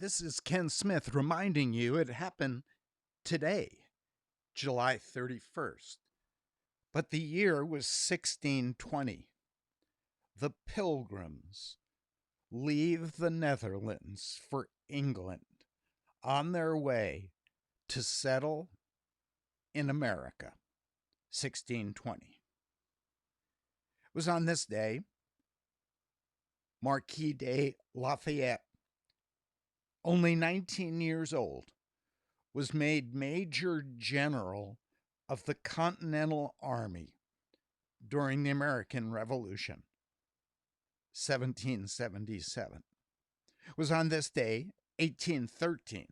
This is Ken Smith reminding you it happened today, July 31st. But the year was 1620. The Pilgrims leave the Netherlands for England on their way to settle in America. 1620. It was on this day, Marquis de Lafayette, only 19 years old, was made Major General of the Continental Army during the American Revolution, 1777. It was on this day, 1813,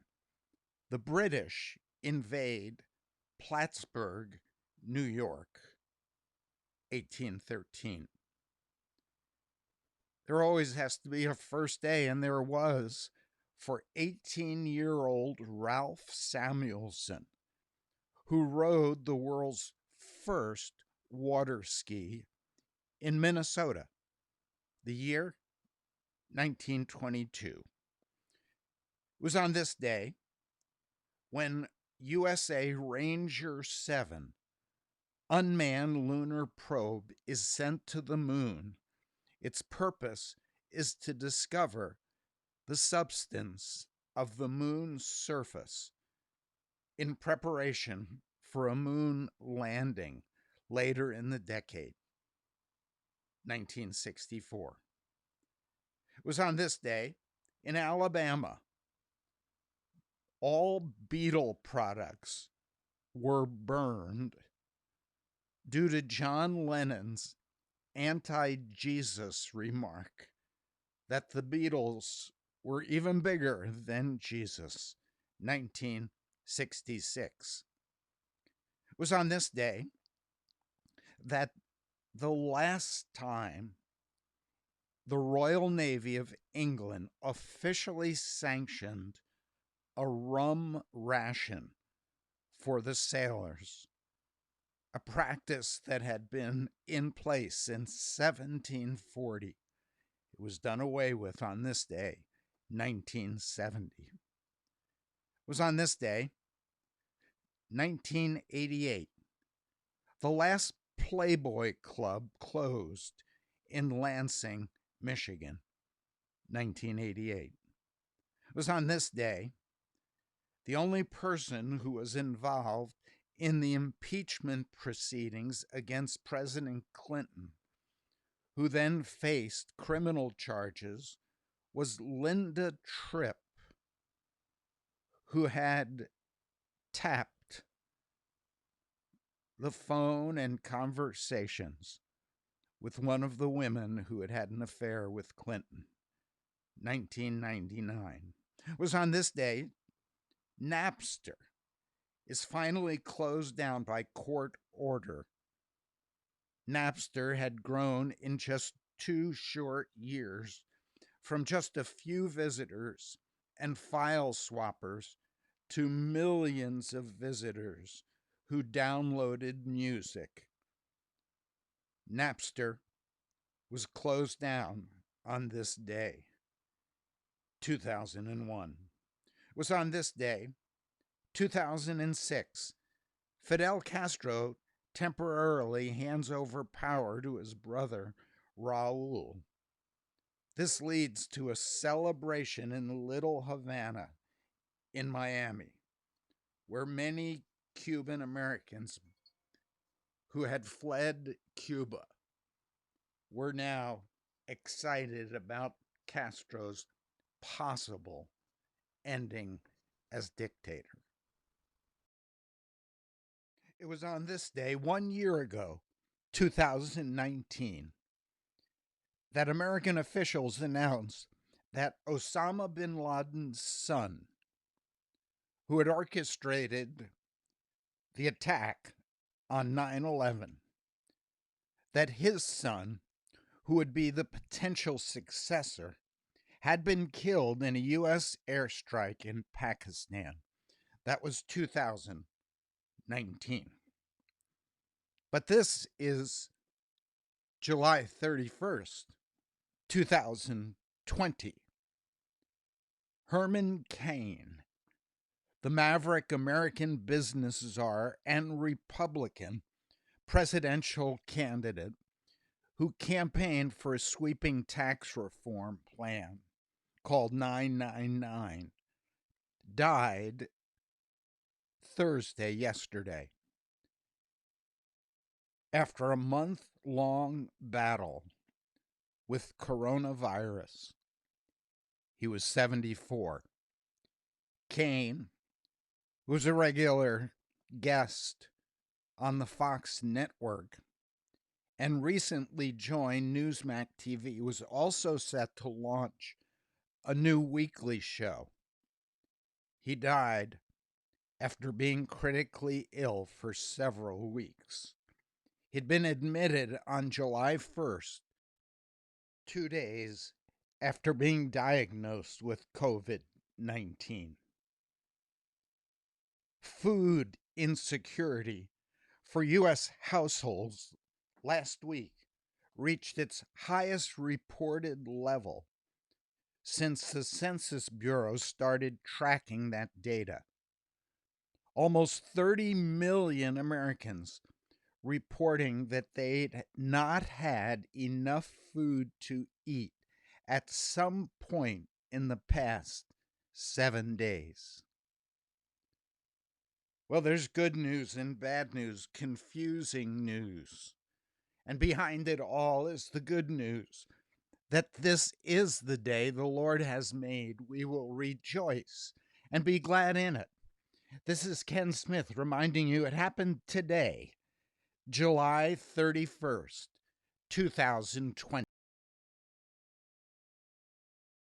the British invade Plattsburgh, New York, 1813. There always has to be a first day, and there was for 18-year-old Ralph Samuelson, who rode the world's first water ski in Minnesota, the year 1922. It was on this day when USA Ranger 7 unmanned lunar probe is sent to the moon. Its purpose is to discover the substance of the moon's surface in preparation for a moon landing later in the decade, 1964. It was on this day in Alabama, all Beatle products were burned due to John Lennon's anti-Jesus remark that the Beatles were even bigger than Jesus, 1966. It was on this day that the last time the Royal Navy of England officially sanctioned a rum ration for the sailors, a practice that had been in place since 1740. It was done away with on this day, 1970. It was on this day, 1988, the last Playboy Club closed in Lansing, Michigan, 1988. It was on this day, the only person who was involved in the impeachment proceedings against President Clinton, who then faced criminal charges, was Linda Tripp, who had tapped the phone and conversations with one of the women who had had an affair with Clinton, 1999. It was on this day, Napster is finally closed down by court order. Napster had grown in just 2 short years from just a few visitors and file swappers to millions of visitors who downloaded music. Napster was closed down on this day, 2001. It was on this day, 2006, Fidel Castro temporarily hands over power to his brother, Raul. This leads to a celebration in Little Havana in Miami, where many Cuban Americans who had fled Cuba were now excited about Castro's possible ending as dictator. It was on this day, 1 year ago, 2019, that American officials announced that Osama bin Laden's son, who had orchestrated the attack on 9/11, that his son, who would be the potential successor, had been killed in a U.S. airstrike in Pakistan. That was 2019. But this is July 31st, 2020. Herman Caine, the maverick American business czar and Republican presidential candidate who campaigned for a sweeping tax reform plan called 999, died yesterday, after a month-long battle with coronavirus. He was 74. Caine was a regular guest on the Fox network and recently joined Newsmax TV. He was also set to launch a new weekly show. He died after being critically ill for several weeks. He'd been admitted on July 1st, 2 days after being diagnosed with COVID-19. Food insecurity for U.S. households last week reached its highest reported level since the Census Bureau started tracking that data. Almost 30 million Americans reporting that they'd not had enough food to eat at some point in the past 7 days. Well, there's good news and bad news, confusing news. And behind it all is the good news that this is the day the Lord has made. We will rejoice and be glad in it. This is Ken Smith reminding you it happened today, July 31st, 2020.